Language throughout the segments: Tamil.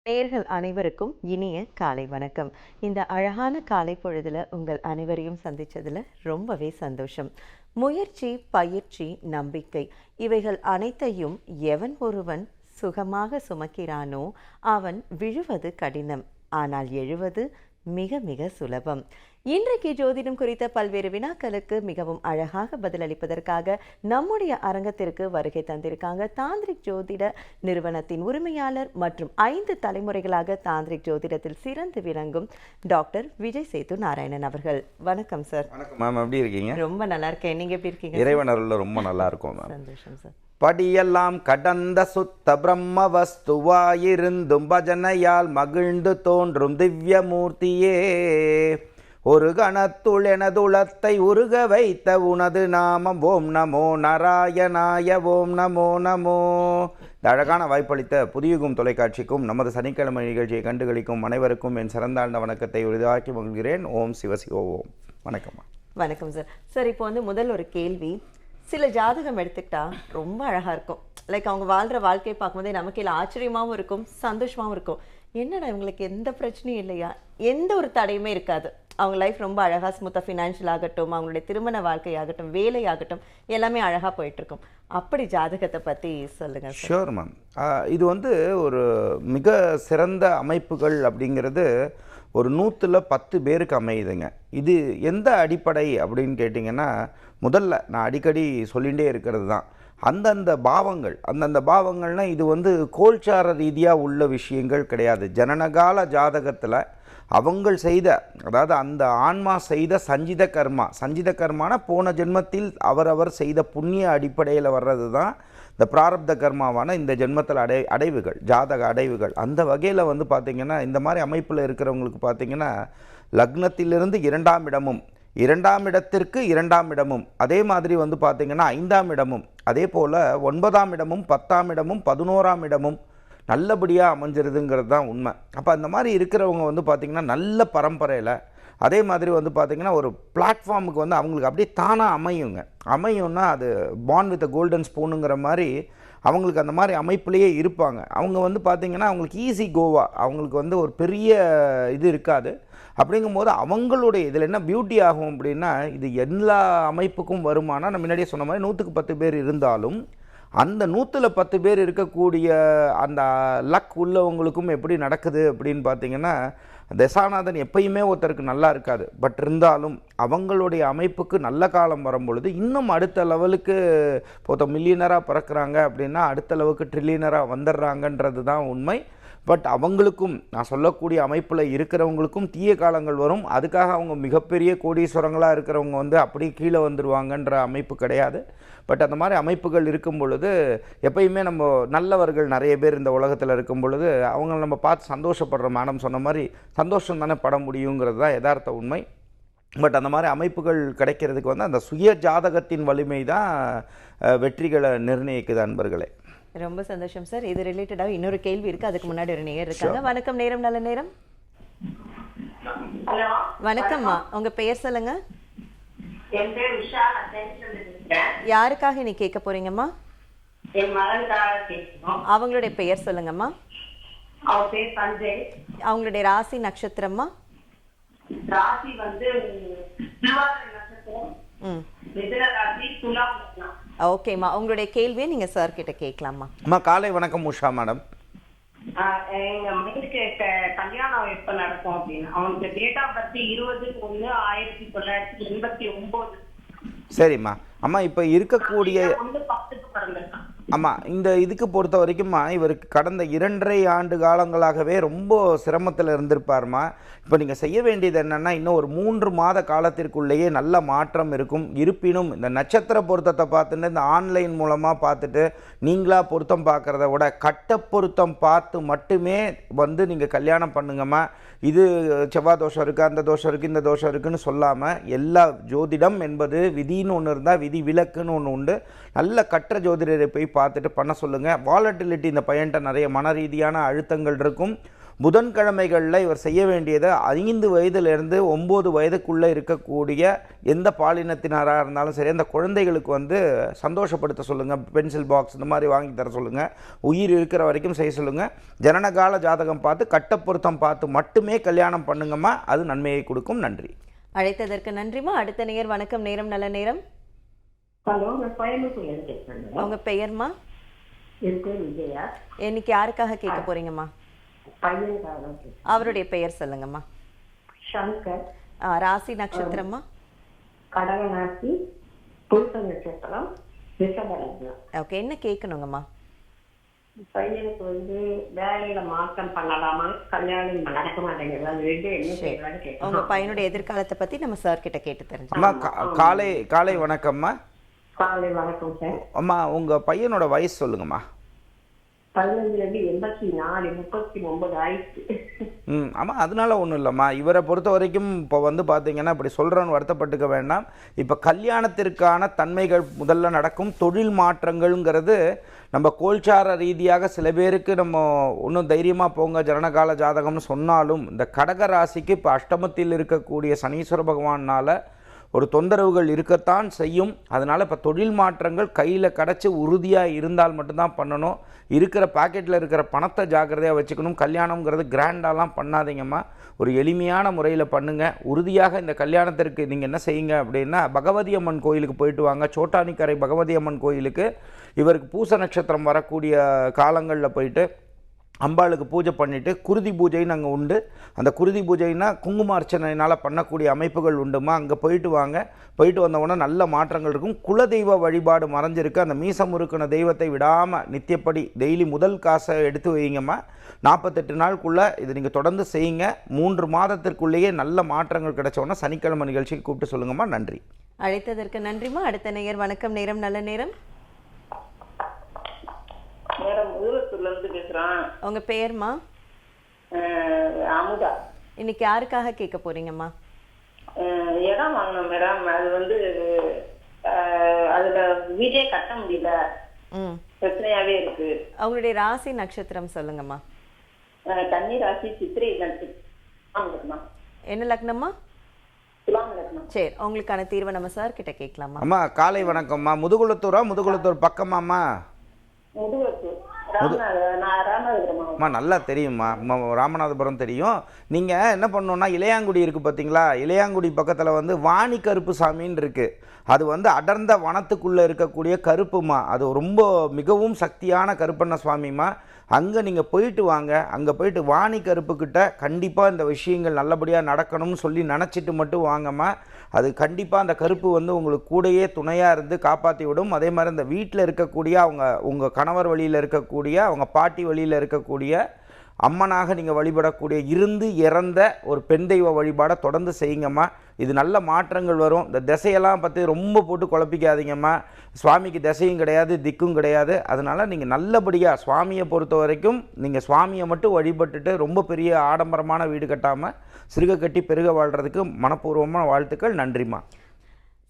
நேயர்கள் அனைவருக்கும் இனிய காலை வணக்கம். இந்த அழகான காலை பொழுதுல உங்கள் அனைவரையும் சந்திச்சதுல ரொம்பவே சந்தோஷம். முயற்சி, பயிற்சி, நம்பிக்கை இவைகள் அனைத்தையும் எவன் ஒருவன் சுகமாக சுமக்கிறானோ அவன் விழுவது கடினம், ஆனால் எழுவது மிக மிக சுலபம். இன்றைக்கு ஜோதிடம் குறித்த பல்வேறு வினாக்களுக்கு மிகவும் அழகாக பதிலளிப்பதற்காக நம்முடைய அரங்கத்திற்கு வருகை தந்திருக்காங்க தாந்திரிக் ஜோதிட நிறுவனத்தின் உரிமையாளர் மற்றும் 5 தலைமுறைகளாக தாந்திரிக் ஜோதிடத்தில் சிறந்து விளங்கும் டாக்டர் விஜய் சேது நாராயணன் அவர்கள். வணக்கம் சார். வணக்கம் மேம், எப்படி இருக்கீங்க? ரொம்ப நல்லா இருக்கேன். நீங்க எப்படி இருக்கீங்க? இறைவன் அருள்ல ரொம்ப நல்லா இருக்கும் மேம். சந்தோஷம் சார். படியெல்லாம் கடந்த சுத்த பிரம்ம வஸ்துவாயிருந்தும் பஜனையால் மகிழ்ந்து தோன்றும் திவ்ய மூர்த்தியே, ஒரு கணத்துள் எனதுளத்தை உருக வைத்த உனது நாமம் ஓம் நமோ நாராயணாய ஓம் நமோ நமோ. இந்த அழகான வாய்ப்பளித்த புதியுகம் தொலைக்காட்சிக்கும் நமது சனிக்கிழமை நிகழ்ச்சியை கண்டுகளிக்கும் அனைவருக்கும் என் சிறந்தாழ்ந்த வணக்கத்தை உரிதாக்கி மகிழ்கிறேன். ஓம் சிவசிவ ஓம். வணக்கம்மா. வணக்கம் சார். சார், இப்போ முதல் ஒரு கேள்வி. சில ஜாதகம் எடுத்துக்கிட்டா ரொம்ப அழகா இருக்கும். லைக் அவங்க வாழ்ற வாழ்க்கையை பார்க்கும்போதே நமக்கு இல்லை ஆச்சரியமாகவும் இருக்கும், சந்தோஷமாகவும் இருக்கும். என்னடா இவங்களுக்கு எந்த பிரச்சனையும் இல்லையா, எந்த ஒரு தடையுமே இருக்காது, அவங்க லைஃப் ரொம்ப அழகா ஸ்மூத்தாக, ஃபினான்ஷியல் ஆகட்டும், அவங்களுடைய திருமண வாழ்க்கையாகட்டும், வேலையாகட்டும், எல்லாமே அழகா போயிட்டு இருக்கும். அப்படி ஜாதகத்தை பத்தி சொல்லுங்க. Sure ma'am. இது ஒரு மிக சிறந்த அமைப்புகள் அப்படிங்கிறது ஒரு 100ல் 10 பேருக்கு அமையுதுங்க. இது எந்த அடிப்படை அப்படின்னு கேட்டிங்கன்னா, முதல்ல நான் அடிக்கடி சொல்லிகிட்டே இருக்கிறது தான் அந்தந்த பாவங்கள். அந்தந்த பாவங்கள்னால் இது கோல்சார ரீதியாக உள்ள விஷயங்கள் கிடையாது. ஜனனகால ஜாதகத்தில் அவங்கள் செய்த, அதாவது அந்த ஆன்மா செய்த சஞ்சித கர்மான போன ஜென்மத்தில் அவரவர் செய்த புண்ணிய அடிப்படையில் வர்றது தான் இந்த பிராரப்த கர்மாவான இந்த ஜென்மத்தில் அடைவுகள், ஜாதக அடைவுகள். அந்த வகையில் பார்த்திங்கன்னா இந்த மாதிரி அமைப்பில் இருக்கிறவங்களுக்கு பார்த்திங்கன்னா லக்னத்திலிருந்து 2ஆம் இடமும், 2ஆம் இடத்திற்கு 2ஆம் இடமும், அதே மாதிரி பார்த்திங்கன்னா 5ஆம் இடமும், அதே போல் 9ஆம் இடமும் 10ஆம் இடமும் 11ஆம் இடமும் நல்லபடியாக அமைஞ்சிருதுங்கிறது தான் உண்மை. அப்போ அந்த மாதிரி இருக்கிறவங்க பார்த்திங்கன்னா நல்ல பரம்பரையில், அதே மாதிரி பார்த்திங்கன்னா ஒரு பிளாட்ஃபார்முக்கு அவங்களுக்கு அப்படியே தானாக அமையும்னா அது பார்ன் வித் கோல்டன் ஸ்பூனுங்கிற மாதிரி அவங்களுக்கு அந்த மாதிரி அமைப்புலேயே இருப்பாங்க. அவங்க பார்த்திங்கன்னா அவங்களுக்கு ஈஸி கோவா, அவங்களுக்கு ஒரு பெரிய இது இருக்காது. அப்படிங்கும்போது அவங்களுடைய இதில் என்ன பியூட்டி ஆகும் அப்படின்னா, இது எல்லா அமைப்புக்கும் வருமானா நான் முன்னாடியே சொன்ன மாதிரி 100க்கு 10 பேர் இருந்தாலும் அந்த 100ல் 10 பேர் இருக்கக்கூடிய அந்த லக் உள்ளவங்களுக்கும் எப்படி நடக்குது அப்படின்னு பார்த்திங்கன்னா, தசாநாதன் எப்பயுமே ஒருத்தருக்கு நல்லா இருக்காது. பட் இருந்தாலும் அவங்களுடைய அமைப்புக்கு நல்ல காலம் வரும்பொழுது இன்னும் அடுத்த லெவலுக்கு இப்போ மில்லியனராக பிறக்கிறாங்க அப்படின்னா அடுத்த லெவலுக்கு ட்ரில்லியனராக வந்துடுறாங்கன்றது தான் உண்மை. பட் அவங்களுக்கும், நான் சொல்லக்கூடிய அமைப்பில் இருக்கிறவங்களுக்கும் தீய காலங்கள் வரும். அதுக்காக அவங்க மிகப்பெரிய கோடீஸ்வரங்களாக இருக்கிறவங்க அப்படியே கீழே வந்துடுவாங்கன்ற அமைப்பு கிடையாது. பட் அந்த மாதிரி அமைப்புகள் இருக்கும் பொழுது எப்பயுமே நம்ம நல்லவர்கள் நிறைய பேர் இந்த உலகத்தில் இருக்கும் பொழுது அவங்கள நம்ம பார்த்து சந்தோஷப்படுறோம். மேடம் சொன்ன மாதிரி சந்தோஷம் தானே பட முடியுங்கிறது தான் யதார்த்த உண்மை. பட் அந்த மாதிரி அமைப்புகள் கிடைக்கிறதுக்கு அந்த சுய ஜாதகத்தின் வலிமை தான் வெற்றிகளை நிர்ணயிக்குது அன்பர்களே. ரொம்ப சந்தோஷம் சார். இது ரிலேட்டடாக இன்னொரு கேள்வி இருக்கு. அதுக்கு முன்னாடி ஒரு நேயர் இருக்காங்க. வணக்கம். நேரம் நல்ல நேரம். வணக்கம்மா, உங்க பெயர் சொல்லுங்க. யாருக்காக நீ கேட்க போறீங்கம்மா? அவங்களுடைய பெயர் சொல்லுங்கம்மா. அவங்களுடைய ராசி நட்சத்திரம்மா? ஓகேம்மா, உங்களுடைய கேள்வியை நீங்க சார் கிட்ட கேட்கலாமா? அம்மா காலை வணக்கம் உஷா மேடம். எங்க மகனுக்கு கல்யாணம் எப்ப நடக்கும் அப்படின்னு, அவனுக்கு டேட் ஆஃப் பர்த் 20/1/1989. சரிம்மா. அம்மா இப்போ இருக்கக்கூடிய ஆமாம் இந்த இதுக்கு பொறுத்த வரைக்கும்மா இவருக்கு கடந்த 2.5 ஆண்டு காலங்களாகவே ரொம்ப சிரமத்தில் இருந்திருப்பார்மா. இப்போ நீங்கள் செய்ய வேண்டியது என்னென்னா, இன்னும் ஒரு 3 மாத காலத்திற்குள்ளேயே நல்ல மாற்றம் இருக்கும். இருப்பினும் இந்த நட்சத்திர பொருத்தத்தை பார்த்துட்டு இந்த ஆன்லைன் மூலமாக பார்த்துட்டு நீங்களாக பொருத்தம் பார்க்குறத விட கட்ட பொருத்தம் பார்த்து மட்டுமே நீங்கள் கல்யாணம் பண்ணுங்கம்மா. இது செவ்வாய் தோஷம் இருக்குது, அந்த தோஷம் இருக்குது, இந்த தோஷம் இருக்குதுன்னு சொல்லாமல், எல்லா ஜோதிடம் என்பது விதின்னு ஒன்று இருந்தால் விதி விலக்குன்னு ஒன்று உண்டு. நல்ல கற்ற ஜோதிடரை போய் பார்த்துட்டு பண்ண சொல்லுங்கள். வாலட்டிலிட்டி, இந்த பையன்கிட்ட நிறைய மன ரீதியான அழுத்தங்கள் இருக்கும். புதன்கிழமைகளில் இவர் செய்ய வேண்டியது 5 வயதிலிருந்து 9 வயதுக்குள்ளே இருக்கக்கூடிய எந்த பாலினத்தினராக இருந்தாலும் சரி, அந்த குழந்தைகளுக்கு வந்து சந்தோஷப்படுத்த சொல்லுங்கள். பென்சில் பாக்ஸ் இந்த மாதிரி வாங்கி தர சொல்லுங்கள். உயிர் இருக்கிற வரைக்கும் செய்ய சொல்லுங்கள். ஜனனகால ஜாதகம் பார்த்து கட்டப்பொருத்தம் பார்த்து மட்டுமே கல்யாணம் பண்ணுங்கம்மா, அது நன்மையை கொடுக்கும். நன்றி. அழைத்ததற்கு நன்றிம்மா. அடுத்த நேயர் வணக்கம். நேரம் நல்ல நேரம். ஹலோ, நான் கோயம்புத்தூர்ல பேசுறேன். உங்க பெயர்மா? என் பேர் விஜயா. இன்னைக்கு யாருக்காக கேட்க போறீங்கம்மா? பையனுக்காக தான் பேசுறேன். அவருடைய பெயர் சொல்லுங்கம்மா. சங்கர். ராசி நட்சத்திரம்மா? கடகராசி, புருஷ நட்சத்திரம், ரிஷபலக்னம். ஓகே, என்ன கேட்கணுங்கம்மா? பையனுக்கு வந்து வேலையில மாற்றம் பண்ணலாமா, கல்யாணம் நடக்க மாட்டேங்குது, அது ரெண்டு என்ன செய்யலாம்னு உங்க கேட்கணும். பையனுடைய எதிர்காலத்தை பத்தி நம்ம சார் கிட்ட கேட்டு அம்மா தெரிஞ்சுக்கலாம். காலை வணக்கம்மா. காலை வணக்கம் சார். அம்மா உங்கள் பையனோட வயசு சொல்லுங்கம்மா. 15 39 ஆயிடுச்சு. ஆமாம், அதனால ஒன்றும் இல்லைம்மா. இவரை பொறுத்த வரைக்கும் இப்போ வந்து பார்த்தீங்கன்னா இப்படி சொல்கிறோன்னு வருத்தப்பட்டுக்க வேண்டாம். இப்போ கல்யாணத்திற்கான தன்மைகள் முதல்ல நடக்கும். தொழில் மாற்றங்கள்ங்கிறது நம்ம கோல்சார ரீதியாக சில பேருக்கு நம்ம இன்னும் தைரியமாக போங்க ஜனனகால ஜாதகம்னு சொன்னாலும், இந்த கடக ராசிக்கு இப்போ அஷ்டமத்தில் இருக்கக்கூடிய சனீஸ்வர பகவானால் ஒரு தொந்தரவுகள் இருக்கத்தான் செய்யும். அதனால் இப்போ தொழில் மாற்றங்கள் கையில் கிடச்சி உறுதியாக இருந்தால் மட்டும்தான் பண்ணணும். இருக்கிற பாக்கெட்டில் இருக்கிற பணத்தை ஜாக்கிரதையாக வச்சுக்கணும். கல்யாணங்கிறது கிராண்டாலாம் பண்ணாதீங்கம்மா, ஒரு எளிமையான முறையில் பண்ணுங்கள். உறுதியாக இந்த கல்யாணத்திற்கு நீங்கள் என்ன செய்யுங்க அப்படின்னா, பகவதி அம்மன் கோயிலுக்கு போயிட்டு வாங்க. சோட்டானிக்கரை பகவதி அம்மன் கோயிலுக்கு இவருக்கு பூச நட்சத்திரம் வரக்கூடிய காலங்களில் போயிட்டு அம்பாளுக்கு பூஜை பண்ணிவிட்டு, குருதி பூஜைன்னு அங்கே உண்டு. அந்த குருதி பூஜைனா குங்கும அர்ச்சனையினால் பண்ணக்கூடிய அமைப்புகள் உண்டுமா, அங்கே போயிட்டு வாங்க. போயிட்டு வந்தவுடனே நல்ல மாற்றங்கள் இருக்கும். குலதெய்வ வழிபாடு மறைஞ்சிருக்கு. அந்த மீசம் முறுக்கின தெய்வத்தை விடாமல் நித்தியப்படி டெய்லி முதல் காசை எடுத்து வைங்கம்மா. 48 நாளுக்குள்ளே இது நீங்கள் தொடர்ந்து செய்யுங்க. 3 மாதத்திற்குள்ளேயே நல்ல மாற்றங்கள் கிடைச்சோன்னா சனிக்கிழமை நிகழ்ச்சிக்கு கூப்பிட்டு சொல்லுங்கம்மா. நன்றி. அழைத்ததற்கு நன்றிம்மா. அடுத்த நேயர் வணக்கம். நேரம் நல்ல நேரம். மேடம் உதவத்தூர்ல இருந்து பேசுறான். உங்க பெயர்மா? அமுதா. இன்னைக்கு யாருக்காக கேட்க போறீங்கம்மா? இடம் வாங்கணும் மேடம். அது வந்து அதுல வீடே கட்ட முடியல, பிரச்சனையாவே இருக்கு. அவங்களுடைய ராசி நட்சத்திரம் சொல்லுங்கம்மா. கன்னி ராசி, சித்திரை லக்னம். என்ன லக்னம்மா? துலாம் லக்னம். சரி, உங்களுக்கான தீர்வை நம்ம சார் கிட்ட கேட்கலாமா? அம்மா காலை வணக்கம்மா. முதுகுளத்தூர் பக்கமாம்மா? முதுகுளத்தூர், ராமநாதபுரம். அம்மா நல்லா தெரியும்மா, ராமநாதபுரம் தெரியும். நீங்கள் என்ன பண்ணணுன்னா, இளையாங்குடி இருக்குது பார்த்தீங்களா, இளையாங்குடி பக்கத்தில் வந்து வாணி கருப்பு சாமின்னு இருக்குது. அது வந்து அடர்ந்த வனத்துக்குள்ளே இருக்கக்கூடிய கருப்புமா, அது ரொம்ப மிகவும் சக்தியான கருப்பண்ண சுவாமிமா. அங்கே நீங்கள் போயிட்டு வாங்க. அங்கே போயிட்டு வாணி கருப்புக்கிட்ட கண்டிப்பாக இந்த விஷயங்கள் நல்லபடியாக நடக்கணும்னு சொல்லி நினச்சிட்டு மட்டும் வாங்கம்மா. அது கண்டிப்பாக அந்த கருப்பு வந்து உங்களுக்கு கூடையே துணையாக இருந்து காப்பாற்றி விடும். அதே மாதிரி இந்த வீட்டில் இருக்கக்கூடிய உங்கள் கணவர் வழியில் இருக்கக்கூடிய, அவங்க பாட்டி வழியில் இருக்கக்கூடிய அம்மனாக நீங்கள் வழிபடக்கூடிய இருந்து இறந்த ஒரு பெண் தெய்வ வழிபாடை தொடர்ந்து செய்யுங்கம்மா. இது நல்ல மாற்றங்கள் வரும். இந்த திசையெல்லாம் பற்றி ரொம்ப போட்டு குழப்பிக்காதீங்கம்மா. சுவாமிக்கு திசையும் கிடையாது, திக்கும் கிடையாது. அதனால் நீங்கள் நல்லபடியாக சுவாமியை பொறுத்த வரைக்கும் நீங்கள் சுவாமியை மட்டும் வழிபட்டுட்டு ரொம்ப பெரிய ஆடம்பரமான வீடு கட்டாமல் சிறுக கட்டி பெருக வாழ்கிறதுக்கு மனப்பூர்வமான வாழ்த்துக்கள். நன்றிம்மா.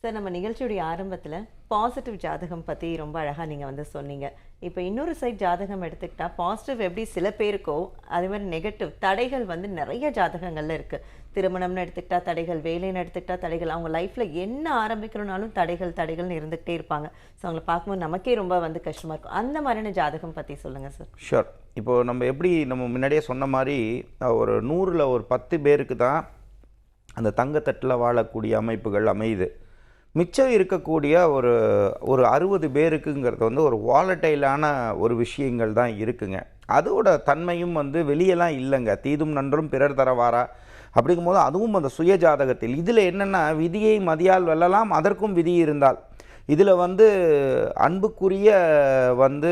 சார், நம்ம நிகழ்ச்சியுடைய ஆரம்பத்தில் பாசிட்டிவ் ஜாதகம் பற்றி ரொம்ப அழகாக நீங்கள் வந்து சொன்னீங்க. இப்போ இன்னொரு சைட் ஜாதகம் எடுத்துக்கிட்டா பாசிட்டிவ் எப்படி சில பேருக்கோ, அதே மாதிரி நெகட்டிவ் தடைகள் வந்து நிறைய ஜாதகங்கள்ல இருக்குது. திருமணம்னு எடுத்துக்கிட்டா தடைகள், வேலைன்னு எடுத்துக்கிட்டா தடைகள், அவங்க லைஃப்பில் என்ன ஆரம்பிக்கணும்னாலும் தடைகள்னு இருந்துகிட்டே இருப்பாங்க. ஸோ அவங்களை பார்க்கும்போது நமக்கே ரொம்ப வந்து கஷ்டமாக இருக்கும். அந்த மாதிரியான ஜாதகம் பற்றி சொல்லுங்கள் சார். ஷூர். இப்போது நம்ம முன்னாடியே சொன்ன மாதிரி ஒரு 100ல் ஒரு 10 பேருக்கு தான் அந்த தங்கத்தட்டில் வாழக்கூடிய அமைப்புகள் அமையுது. மிச்சம் இருக்கக்கூடிய ஒரு 60 பேருக்குங்கிறது வந்து ஒரு வாலட்டைலான ஒரு விஷயங்கள் தான் இருக்குங்க. அதோட தன்மையும் வந்து வெளியெல்லாம் இல்லைங்க. தீதும் நன்றும் பிறர் தரவாரா அப்படிங்கும்போது அதுவும் அந்த சுய ஜாதகத்தில் இதில் என்னென்னா, விதியை மதியால் வெல்லலாம், அதற்கும் விதி இருந்தால். இதில் வந்து அன்புக்குரிய வந்து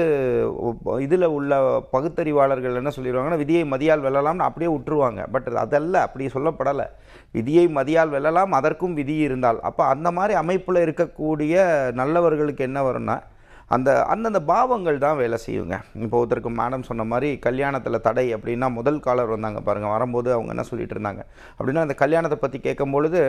இதில் உள்ள பகுத்தறிவாளர்கள் என்ன சொல்லிடுவாங்கன்னா, விதியை மதியால் வெல்லலாம்னு அப்படியே விட்டுருவாங்க. பட் அதல்ல, அப்படி சொல்லப்படலை. விதியை மதியால் வெல்லலாம், அதற்கும் விதி இருந்தால். அப்போ அந்த மாதிரி அமைப்பில் இருக்கக்கூடிய நல்லவர்களுக்கு என்ன வரும்னா, அந்தந்த பாவங்கள் தான் வேலை செய்யுங்க. இப்போ ஒருத்தருக்கு மேடம் சொன்ன மாதிரி கல்யாணத்தில் தடை அப்படின்னா, முதல் காலர் வந்தாங்க பாருங்கள், வரும்போது அவங்க என்ன சொல்லிட்டு இருந்தாங்க அப்படின்னா, அந்த கல்யாணத்தை பற்றி கேட்கும் பொழுது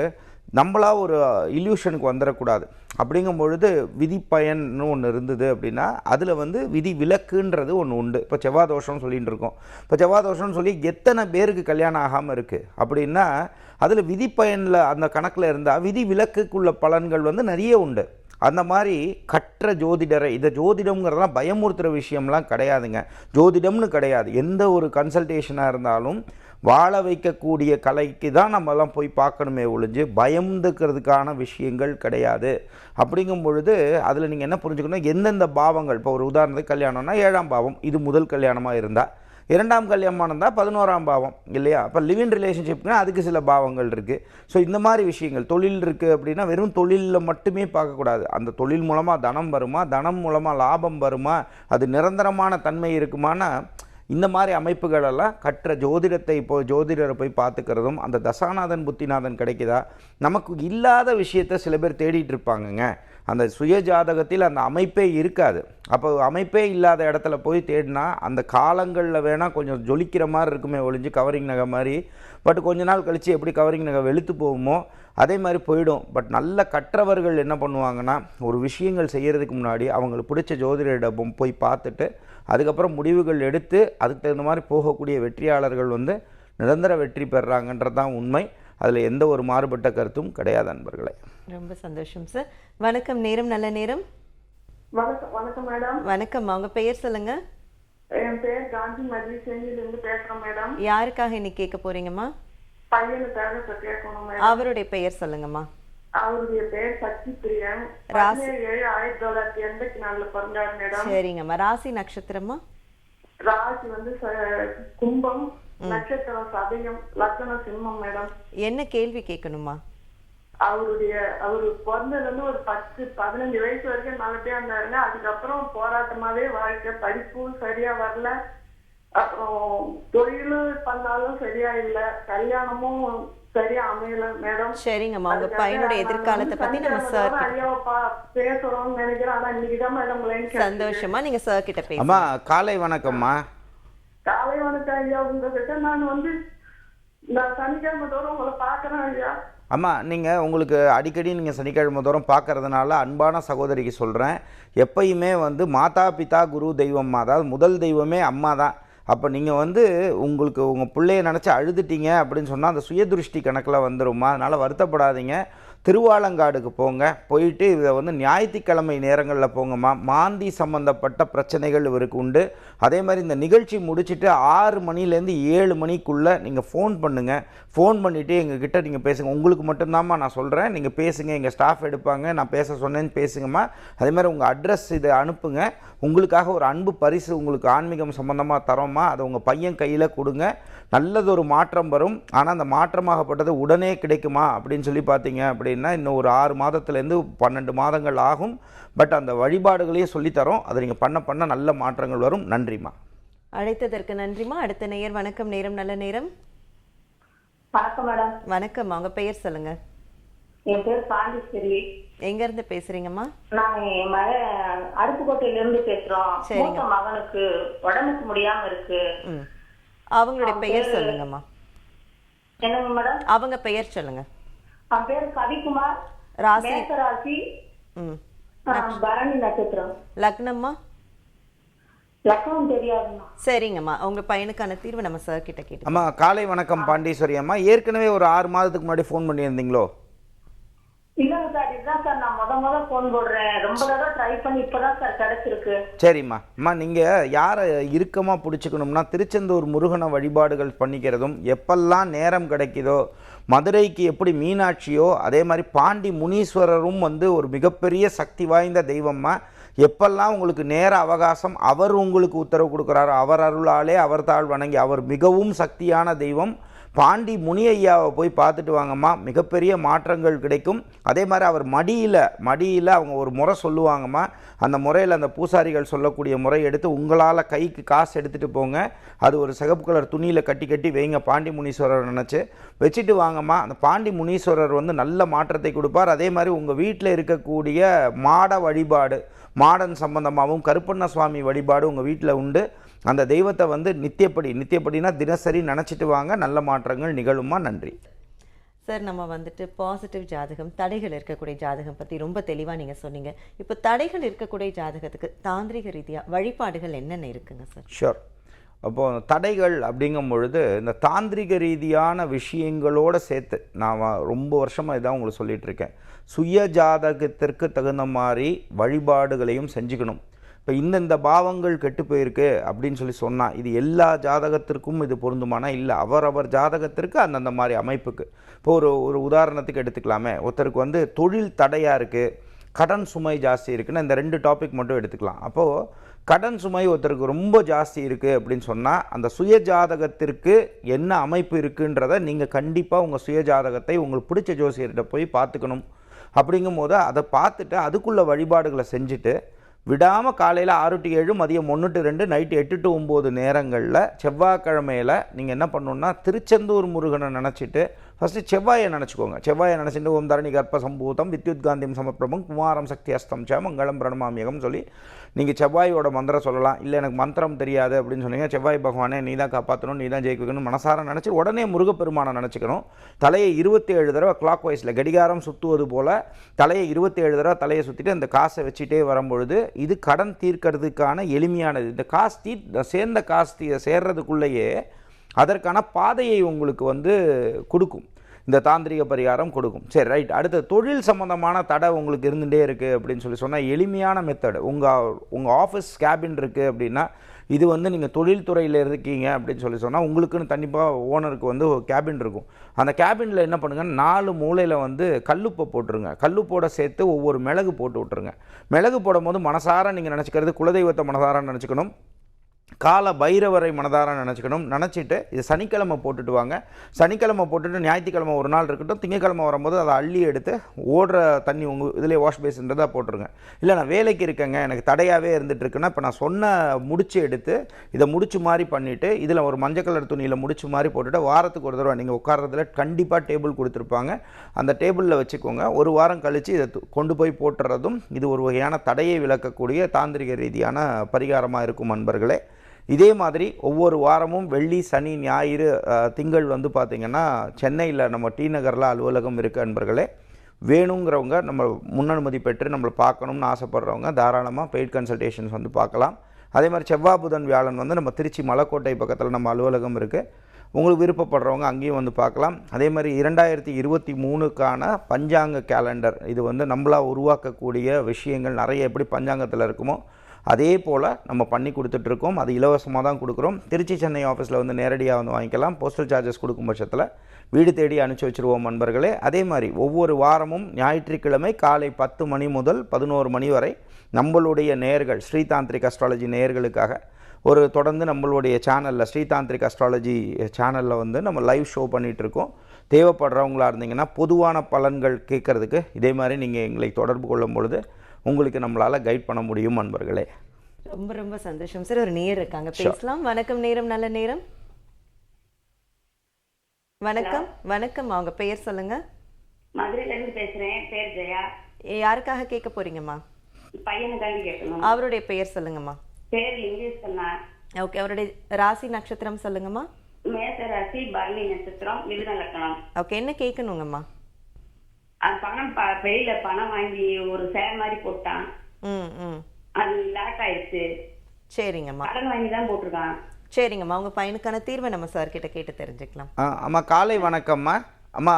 நம்மளா ஒரு இல்யூஷனுக்கு வந்துடக்கூடாது. அப்படிங்கும் பொழுது விதி பயன்னு ஒன்று இருந்தது அப்படின்னா, அதில் வந்து விதி விலக்குன்றது ஒன்று உண்டு. இப்போ செவ்வாதோஷம்னு சொல்லிகிட்டு இருக்கோம். இப்போ செவ்வாதோஷம்னு சொல்லி எத்தனை பேருக்கு கல்யாணம் ஆகாமல் இருக்குது அப்படின்னா, அதில் விதி பயனில் அந்த கணக்கில் இருந்தால் விதி விலக்குக்குள்ள பலன்கள் வந்து நிறைய உண்டு. அந்த மாதிரி கற்ற ஜோதிடரை, இதை ஜோதிடம்ங்கிறதெல்லாம் பயமுறுத்துகிற விஷயம்லாம் கிடையாதுங்க. ஜோதிடம்னு கிடையாது, எந்த ஒரு கன்சல்டேஷனாக இருந்தாலும் வாழ வைக்கக்கூடிய கலைக்கு தான் நம்மலாம் போய் பார்க்கணுமே ஒழிஞ்சு பயந்துக்கிறதுக்கான விஷயங்கள் கிடையாது. அப்படிங்கும் பொழுது அதில் நீங்கள் என்ன புரிஞ்சுக்கணும், எந்தெந்த பாவங்கள், இப்போ ஒரு உதாரணத்துக்கு கல்யாணம்னா 7ஆம் பாவம், இது முதல் கல்யாணமாக இருந்தால், 2ஆம் கல்யாணம் இருந்தால் 11ஆம் பாவம் இல்லையா? அப்போ லிவின் ரிலேஷன்ஷிப்னா அதுக்கு சில பாவங்கள் இருக்குது. ஸோ இந்த மாதிரி விஷயங்கள், தொழில் இருக்குது அப்படின்னா வெறும் தொழிலில் மட்டுமே பார்க்கக்கூடாது. அந்த தொழில் மூலமாக தனம் வருமா, தனம் மூலமாக லாபம் வருமா, அது நிரந்தரமான தன்மை இருக்குமானா, இந்த மாதிரி அமைப்புகளெல்லாம் கற்ற ஜோதிடத்தை ஜோதிடரை போய் பார்த்துக்கிறதும், அந்த தசாநாதன் புத்திநாதன் கிடைக்குதா, நமக்கு இல்லாத விஷயத்தை சில பேர் தேடிட்டு இருப்பாங்கங்க. அந்த சுய ஜாதகத்தில் அந்த அமைப்பே இருக்காது. அப்போ அமைப்பே இல்லாத இடத்துல போய் தேடினா அந்த காலங்களில் வேணால் கொஞ்சம் ஜொலிக்கிற மாதிரி இருக்குமே ஒழிஞ்சு கவரிங் நகை மாதிரி, பட் கொஞ்ச நாள் கழித்து எப்படி கவரிங் நகை வெளுத்து போகுமோ அதே மாதிரி போயிடும். பட் நல்ல கற்றவர்கள் என்ன பண்ணுவாங்கன்னா, ஒரு விஷயங்கள் செய்கிறதுக்கு முன்னாடி அவங்களுக்கு பிடிச்ச ஜோதிடரிடம் போய் பார்த்துட்டு அதுக்கப்புறம் முடிவுகள் எடுத்து அதுக்கு தகுந்த மாதிரி போகக்கூடிய வெற்றியாளர்கள் வந்து நிரந்தர வெற்றி பெறுறாங்கன்றது தான் உண்மை. அதில் எந்த ஒரு மாறுபட்ட கருத்தும் கிடையாது அன்பர்களே. ரொம்ப சந்தோஷம் சார். வணக்கம், நேரம் நல்ல நேரம். வணக்கம். வணக்கம் மேடம். வணக்கம், அவங்க பெயர் சொல்லுங்க. என் பேர் காந்தி மதி, செஞ்சிலிருந்து பேசுறேன் மேடம். யாருக்காக இன்னைக்கு கேட்க போறீங்கம்மா? பையனுக்காக இப்ப கேட்கணும் மேடம். அவருடைய பெயர் சொல்லுங்கம்மா. அவருடைய பேர் சக்தி பிரியன். ராசி 17/7/1984 பிறந்தார் மேடம். சரிங்கம்மா. ராசி நட்சத்திரமா? ராசி வந்து கும்பம், நட்சத்திரம் சதயம், லக்னம் சிம்மம் மேடம். என்ன கேள்வி கேட்கணுமா? அவரு பிறந்ததுல இருந்து ஒரு 10-15 வயசு வரைக்கும் நல்லபடியா இருந்தாருங்க. அதுக்கப்புறம் போராட்டமாவே வாழ்க்கை, படிப்பும் சரியா வரல, அப்புறம் தொழில் பண்ணாலும் சரியா இல்ல, கல்யாணமும் சரியா அமையல மேடம். சரிங்கம்மா, உங்க பையனுடைய எதிர்காலத்தை பத்தி நம்ம சார் ஐயாப்பா பேசுறோம்னு நினைக்கிறேன். ஆனா இன்னைக்குதான் மேடம் லைன். சந்தோஷமா, நீங்க சார் கிட்ட பேசுங்க. அம்மா காலை வணக்கம்மா. காலை வணக்கம் ஐயா. உங்ககிட்ட நான் சனிக்கிழமை தோறும் உங்களை பாக்குறேன் ஐயா. அம்மா, நீங்கள் உங்களுக்கு அடிக்கடி நீங்கள் சனிக்கிழமை தோறும் பார்க்கறதுனால அன்பான சகோதரிக்கு சொல்கிறேன், எப்பயுமே வந்து மாதா பிதா குரு தெய்வம்மா, அதாவது முதல் தெய்வமே அம்மா தான். அப்போ நீங்கள் வந்து உங்களுக்கு உங்கள் பிள்ளைய நினச்சி அழுதுட்டீங்க அப்படின்னு சொன்னால் அந்த சுயதுருஷ்டி கணக்கில் வந்துடும்மா. அதனால் வருத்தப்படாதீங்க. திருவாலங்காடுக்கு போங்க, போயிட்டு இதை வந்து ஞாயிற்றுக்கிழமை நேரங்களில் போங்கம்மா. மாந்தி சம்மந்தப்பட்ட பிரச்சனைகள் இவருக்கு உண்டு. அதே மாதிரி இந்த நிகழ்ச்சி முடிச்சுட்டு 6 மணிலேருந்து 7 மணிக்குள்ளே நீங்கள் ஃபோன் பண்ணுங்கள். ஃபோன் பண்ணிவிட்டு எங்ககிட்ட நீங்கள் பேசுங்க. உங்களுக்கு மட்டும்தாம்மா நான் சொல்கிறேன், நீங்கள் பேசுங்க, எங்கள் ஸ்டாஃப் எடுப்பாங்க, நான் பேச சொன்னேன்னு பேசுங்கம்மா. அதே மாதிரி உங்கள் அட்ரஸ் இதை அனுப்புங்க. உங்களுக்காக ஒரு அன்பு பரிசு உங்களுக்கு ஆன்மீகம் சம்மந்தமாக தரோம்மா, அதை உங்கள் பையன் கையில் கொடுங்க. நல்லதொரு மாற்றம் வரும். ஆனால் அந்த மாற்றமாகப்பட்டது உடனே கிடைக்குமா அப்படின்னு சொல்லி பார்த்தீங்க அப்படின்னா இன்னும் ஒரு 6 மாதத்துலேருந்து 12 மாதங்கள் ஆகும். பட் அந்த வழிபாடுகளையும் சொல்லித்தரோம். அதை நீங்கள் பண்ண நல்ல மாற்றங்கள் வரும். நன்றிம்மா. அழைத்ததற்கு நன்றிம்மா. அடுத்த நேயர். வணக்கம், நேரம் நல்ல நேரம். வணக்கம் மேடம். வணக்கம், அவங்க பெயர் சொல்லுங்க. என் பேர் பாண்டிச்சேரி. எங்க இருந்து பேசுறீங்கம்மா? நாங்க அருப்புக்கோட்டையில இருந்து பேசுறோம். மூத்த மகனுக்கு உடம்புக்கு முடியாம இருக்கு. அவங்களுடைய பெயர் சொல்லுங்கம்மா. என்னங்க மேடம்? அவங்க பெயர் சொல்லுங்க. அவன் பேர் கவிக்குமார். ராசி? மேசராசி. பரணி நட்சத்திரம். லக்னம்மா? லக்னம் தெரியாதுமா. சரிங்கம்மா, உங்க பையனுக்கான தீர்வு நம்ம சார் கிட்ட கேட்டு. அம்மா காலை வணக்கம் பாண்டீஸ்வரி அம்மா. ஏற்கனவே ஒரு 6 மாதத்துக்கு முன்னாடி ஃபோன் பண்ணியிருந்தீங்களோ? இல்லைங்க சார், இதுதான் சார் நான் முத ஃபோன் போடுறேன். ரொம்ப தடவை ட்ரை பண்ணி இப்பதான் சார் கிடைச்சிருக்கு. சரிம்மா. அம்மா நீங்கள் யாரை இறுக்கமாக பிடிச்சிக்கணும்னா திருச்செந்தூர் முருகனை வழிபாடுகள் பண்ணிக்கிறதும், எப்பெல்லாம் நேரம் கிடைக்குதோ, மதுரைக்கு எப்படி மீனாட்சியோ அதே மாதிரி பாண்டி முனீஸ்வரரும் வந்து ஒரு மிகப்பெரிய சக்தி வாய்ந்த தெய்வம்மா. எப்பெல்லாம் உங்களுக்கு நேர அவகாசம் அவர் உங்களுக்கு உத்தரவு கொடுக்குறாரோ, அவர் அருளாலே அவர் தாழ் வணங்கி, அவர் மிகவும் சக்தியான தெய்வம். பாண்டி முனி ஐயாவை போய் பார்த்துட்டு வாங்கம்மா, மிகப்பெரிய மாற்றங்கள் கிடைக்கும். அதே மாதிரி அவர் மடியில் அவங்க ஒரு முறை சொல்லுவாங்கம்மா. அந்த முறையில் அந்த பூசாரிகள் சொல்லக்கூடிய முறை எடுத்து உங்களால் கைக்கு காசு எடுத்துகிட்டு போங்க. அது ஒரு சிகப்பு கலர் துணியில் கட்டி வைங்க. பாண்டி முனீஸ்வரர் நினச்சி வச்சுட்டு வாங்கம்மா. அந்த பாண்டி முனீஸ்வரர் வந்து நல்ல மாற்றத்தை கொடுப்பார். அதே மாதிரி உங்கள் வீட்டில் இருக்கக்கூடிய மாட வழிபாடு, மாடன் சம்பந்தமாகவும் கருப்பண்ண சுவாமி வழிபாடு உங்கள் வீட்டில் உண்டு. அந்த தெய்வத்தை வந்து நித்தியப்படினா தினசரி நினச்சிட்டு வாங்க, நல்ல மாற்றங்கள் நிகழுமா. நன்றி சார். நம்ம வந்துட்டு பாசிட்டிவ் ஜாதகம், தடைகள் இருக்கக்கூடிய ஜாதகம் பற்றி ரொம்ப தெளிவாக நீங்கள் சொன்னீங்க. இப்போ தடைகள் இருக்கக்கூடிய ஜாதகத்துக்கு தாந்திரிக ரீதியாக வழிபாடுகள் என்னென்ன இருக்குங்க சார்? ஷூர். அப்போது தடைகள் அப்படிங்கும் பொழுது இந்த தாந்திரிக ரீதியான விஷயங்களோடு சேர்த்து நான் ரொம்ப வருஷமாக இதான் உங்களுக்கு சொல்லிகிட்ருக்கேன். சுய ஜாதகத்திற்கு தகுந்த மாதிரி வழிபாடுகளையும் செஞ்சுக்கணும். இப்போ இந்த பாவங்கள் கெட்டு போயிருக்கு அப்படின்னு சொன்னால் இது எல்லா ஜாதகத்திற்கும் இது பொருந்துமானா இல்லை, அவரவர் ஜாதகத்திற்கு அந்தந்த மாதிரி அமைப்புக்கு. இப்போ ஒரு உதாரணத்துக்கு எடுத்துக்கலாமே, ஒருத்தருக்கு வந்து தொழில் தடையாக இருக்குது, கடன் சுமை ஜாஸ்தி இருக்குன்னா இந்த 2 டாபிக் மட்டும் எடுத்துக்கலாம். அப்போது கடன் சுமை ஒருத்தருக்கு ரொம்ப ஜாஸ்தி இருக்குது அப்படின்னு சொன்னால் அந்த சுய ஜாதகத்திற்கு என்ன அமைப்பு இருக்குன்றதை நீங்கள் கண்டிப்பாக உங்கள் சுய ஜாதகத்தை உங்களுக்கு பிடிச்ச ஜோசியர்கிட்ட போய் பார்த்துக்கணும். அப்படிங்கும் போது அதை பார்த்துட்டு அதுக்குள்ள வழிபாடுகளை செஞ்சுட்டு விடாமல் காலையில் 6 to 7, மதியம் 1 to 2, நைட்டு 8 to 9 நேரங்களில் செவ்வாய்க்கிழமையில் நீங்கள் என்ன பண்ணணுன்னா திருச்செந்தூர் முருகனை நினச்சிட்டு ஃபஸ்ட்டு செவ்வாயை நினச்சிக்கோங்க. செவ்வாயை நினச்சிட்டு ஓம் தரணி கர்ப்ப சம்பூதம் வித்யுத் காந்தியம் சமப்பிரபம் குமாரம் சக்தி அஸ்தம் ச மங்களம் பிரணமாமியகம் சொல்லி நீங்கள் செவ்வாயோட மந்திரம் சொல்லலாம். இல்லை எனக்கு மந்திரம் தெரியாது அப்படின்னு சொன்னீங்க, செவ்வாய் பகவானே நீ தான் காப்பாற்றணும், நீ தான் ஜெயிக்கணும் மனசார நினச்சி உடனே முருகப்பெருமானை நினச்சிக்கணும். தலையை 27 தடவை கிளாக் வைஸில் கடிகாரம் சுற்றுவது போல் தலையை 27 தடவை தலையை சுற்றிட்டு அந்த காசை வச்சுட்டே வரும்பொழுது இது கடன் தீர்க்கிறதுக்கான எளிமையானது. இந்த காசு சேர்ந்த காசு சேர்றதுக்குள்ளேயே அதற்கான பாதையை உங்களுக்கு வந்து கொடுக்கும், இந்த தாந்திரிக பரிகாரம் கொடுக்கும். சரி, ரைட். அடுத்த தொழில் சம்மந்தமான தடை உங்களுக்கு இருந்துகிட்டே இருக்குது அப்படின்னு சொன்னால் எளிமையான மெத்தடு. உங்கள் ஆஃபீஸ் கேபின் இருக்குது அப்படின்னா இது வந்து நீங்கள் தொழில்துறையில் இருக்கீங்க அப்படின்னு சொன்னால் உங்களுக்குன்னு கண்டிப்பாக ஓனருக்கு வந்து ஒரு கேபின் இருக்கும். அந்த கேபினில் என்ன பண்ணுங்கள், 4 மூலையில் வந்து கல்லுப்பை போட்டுருங்க. கல்லுப்போட சேர்த்து ஒவ்வொரு மிளகு போட்டு விட்டுருங்க. மிளகு போடும் போது மனசார நீங்கள் நினச்சிக்கிறது குலதெய்வத்தை மனசார நினச்சிக்கணும், கால பைரவரை மனதார நினச்சிட்டு இது சனிக்கிழமை போட்டுட்டு வாங்க. சனிக்கிழமை போட்டுட்டு ஞாயிற்றுக்கிழமை ஒரு நாள் இருக்கட்டும், திங்கக்கிழமை வரும்போது அதை அள்ளி எடுத்து ஓடுற தண்ணி உங்கள் இதிலே வாஷ் பேஸ்ன்றதாக போட்டுருங்க. இல்லை நான் வேலைக்கு இருக்கேங்க, எனக்கு தடையாகவே இருந்துகிட்ருக்குன்னா இப்போ நான் சொன்ன முடிச்சு எடுத்து இதை முடிச்சு மாதிரி பண்ணிவிட்டு இதில் ஒரு மஞ்சள் கலர் துணியில் முடிச்சு மாதிரி போட்டுட்டு வாரத்துக்கு ஒரு தடவை நீங்கள் உட்கார்றதுல கண்டிப்பாக டேபிள் கொடுத்துருப்பாங்க, அந்த டேபிளில் வச்சுக்கோங்க. ஒரு வாரம் கழித்து இதை கொண்டு போய் போட்டுறதும் இது ஒரு வகையான தடையை விளக்கக்கூடிய தாந்திரிக ரீதியான பரிகாரமாக இருக்கும் நண்பர்களே. இதே மாதிரி ஒவ்வொரு வாரமும் வெள்ளி, சனி, ஞாயிறு, திங்கள் வந்து பார்த்திங்கன்னா சென்னையில் நம்ம டி நகரில் அலுவலகம் இருக்குது நண்பர்களே. வேணுங்கிறவங்க நம்ம முன்னனுமதி பெற்று நம்மளை பார்க்கணும்னு ஆசைப்படுறவங்க தாராளமாக பெய்ட் கன்சல்டேஷன்ஸ் வந்து பார்க்கலாம். அதே மாதிரி செவ்வாய், புதன், வியாழன் வந்து நம்ம திருச்சி மலைக்கோட்டை பக்கத்தில் நம்ம அலுவலகம் இருக்குது. உங்களுக்கு விருப்பப்படுறவங்க அங்கேயும் வந்து பார்க்கலாம். அதே மாதிரி 2023க்கான பஞ்சாங்க கேலண்டர் இது வந்து நம்மளாக உருவாக்கக்கூடிய விஷயங்கள் நிறைய எப்படி பஞ்சாங்கத்தில் இருக்குமோ அதே போல் நம்ம பண்ணி கொடுத்துட்ருக்கோம். அது இலவசமாக தான் கொடுக்குறோம். திருச்சி, சென்னை ஆஃபீஸில் வந்து நேரடியாக வந்து வாங்கிக்கலாம். போஸ்டல் சார்ஜஸ் கொடுக்கும் பட்சத்தில் வீடு தேடி அனுப்பிச்சி வச்சுருவோம் நண்பர்களே. அதே மாதிரி ஒவ்வொரு வாரமும் ஞாயிற்றுக்கிழமை காலை 10 மணி முதல் 11 மணி வரை நம்மளுடைய நேயர்கள் ஸ்ரீதாந்திரிக் அஸ்ட்ராலஜி நேயர்களுக்காக தொடர்ந்து நம்மளுடைய சேனலில் ஸ்ரீதாந்திரிக் அஸ்ட்ராலஜி சேனலில் வந்து நம்ம லைவ் ஷோ பண்ணிகிட்ருக்கோம். தேவைப்படுறவங்களா இருந்தீங்கன்னா பொதுவான பலன்கள் கேட்குறதுக்கு இதே மாதிரி நீங்கள் எங்களை தொடர்பு கொள்ளும் பொழுது உங்களுக்கு நம்மளால் கைட் பண்ண முடியும் நண்பர்களே. ரொம்ப ரொம்ப சந்தோஷம் சார். ஒரு நேயர் இருக்காங்க, பேசலாம். வணக்கம், நேரம் நல்ல நேரம். வணக்கம். வணக்கம், அவங்க பெயர் சொல்லுங்க. மதுரையில இருந்து பேசுறேன், பேர் ஜெயா. யாருக்காக கேட்க போறீங்கம்மா? பையனுக்காக கேட்கணும். அவருடைய பெயர் சொல்லுங்கம்மா. பேர் லிங்கேஷ் கண்ணா. ஓகே, அவருடைய ராசி நட்சத்திரம் சொல்லுங்கம்மா. மேச ராசி, பரணி நட்சத்திரம், மிதுன லக்னம். ஓகே, என்ன கேட்கணுங்கம்மா? அது பணம் வெளியில பணம் வாங்கி ஒரு ஷேர் மாதிரி போட்டான், அது லாக் ஆயிடுச்சு. சரிங்கம்மா, கடன் வாங்கி தான் போட்டிருக்கான். சரிங்கம்மா, உங்க பையனுக்கான தீர்வை நம்ம சார் கிட்ட கேட்டு தெரிஞ்சுக்கலாம். அம்மா காலை வணக்கம்மா. அம்மா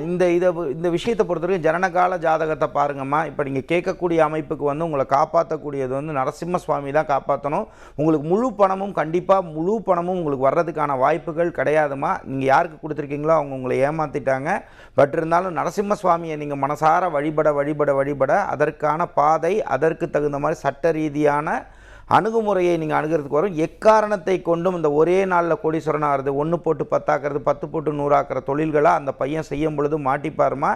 இந்த விஷயத்தை பொறுத்தவரைக்கும் ஜனனகால ஜாதகத்தை பாருங்கம்மா. இப்போ நீங்கள் கேட்கக்கூடிய அமைப்புக்கு வந்து உங்களை காப்பாற்றக்கூடியது வந்து நரசிம்ம சுவாமி தான் காப்பாற்றணும். உங்களுக்கு முழு பணமும் உங்களுக்கு வர்றதுக்கான வாய்ப்புகள் கிடையாதுமா. நீங்கள் யாருக்கு கொடுத்துருக்கீங்களோ அவங்க உங்களை ஏமாற்றிட்டாங்க. பட் இருந்தாலும் நரசிம்ம சுவாமியை நீங்கள் மனசார வழிபட அதற்கான பாதை, அதற்கு தகுந்த மாதிரி சட்ட ரீதியான அணுகுமுறையை நீங்கள் அணுகிறதுக்கு வரும். எக்காரணத்தை கொண்டும் இந்த ஒரே நாளில் கோடீஸ்வரன் ஆகிறது, 1 போட்டு 10 ஆக்கிறது, 10 போட்டு 100 ஆக்கிற தொழில்களாக அந்த பையன் செய்யும் பொழுது மாட்டிப்பாருமா.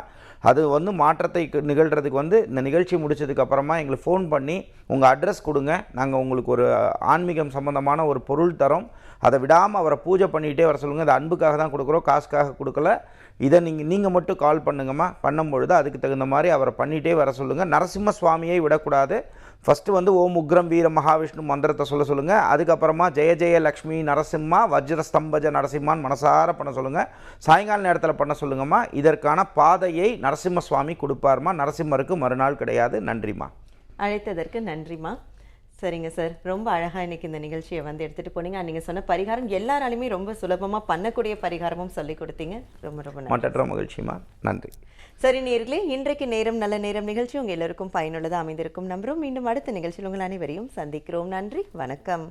அது வந்து மாற்றத்தை நிகழ்கிறதுக்கு வந்து இந்த நிகழ்ச்சி முடிச்சதுக்கு அப்புறமா எங்களுக்கு ஃபோன் பண்ணி உங்கள் அட்ரஸ் கொடுங்க, நாங்கள் உங்களுக்கு ஒரு ஆன்மீகம் சம்மந்தமான ஒரு பொருள் தரோம், அதை விடாமல் அவரை பூஜை பண்ணிகிட்டே வர சொல்லுங்கள். அது அன்புக்காக தான் கொடுக்குறோம், காசுக்காக கொடுக்கல. இதை நீங்கள் மட்டும் கால் பண்ணுங்கம்மா. பண்ணும்பொழுது அதுக்கு தகுந்த மாதிரி அவரை பண்ணிகிட்டே வர சொல்லுங்கள். நரசிம்ம சுவாமியை விடக்கூடாது. ஃபஸ்ட்டு வந்து ஓம் உக்ரம் வீர மகாவிஷ்ணு மந்திரத்தை சொல்லுங்கள். அதுக்கப்புறமா ஜெய ஜெய லக்ஷ்மி நரசிம்மா வஜ்ரஸ்தம்பஜ நரசிம்மான் மனசார பண்ண சொல்லுங்கள். சாயங்கால நேரத்தில் பண்ண சொல்லுங்கம்மா. இதற்கான பாதையை நரசிம்ம சுவாமி கொடுப்பார்மா. நரசிம்மருக்கு மறுநாள் கிடையாது. நன்றிம்மா. அழைத்ததற்கு நன்றிம்மா. சரிங்க சார், ரொம்ப அழகாக இன்றைக்கி இந்த நிகழ்ச்சியை வந்து எடுத்துகிட்டு போனீங்க. நீங்கள் சொன்ன பரிகாரம் எல்லாராலையுமே ரொம்ப சுலபமாக பண்ணக்கூடிய பரிகாரமும் சொல்லி கொடுத்தீங்க. ரொம்ப ரொம்ப நன்றி. மற்ற மகிழ்ச்சிம்மா. நன்றி. சரி நேயர்களே, இன்றைக்கு நேரம் நல்ல நேரம் நிகழ்ச்சி உங்கள் எல்லோருக்கும் பயனுள்ளதாக அமைந்திருக்கும் நம்புகிறோம். மீண்டும் அடுத்த நிகழ்ச்சியில் உங்கள் அனைவரையும் சந்திக்கிறோம். நன்றி, வணக்கம்.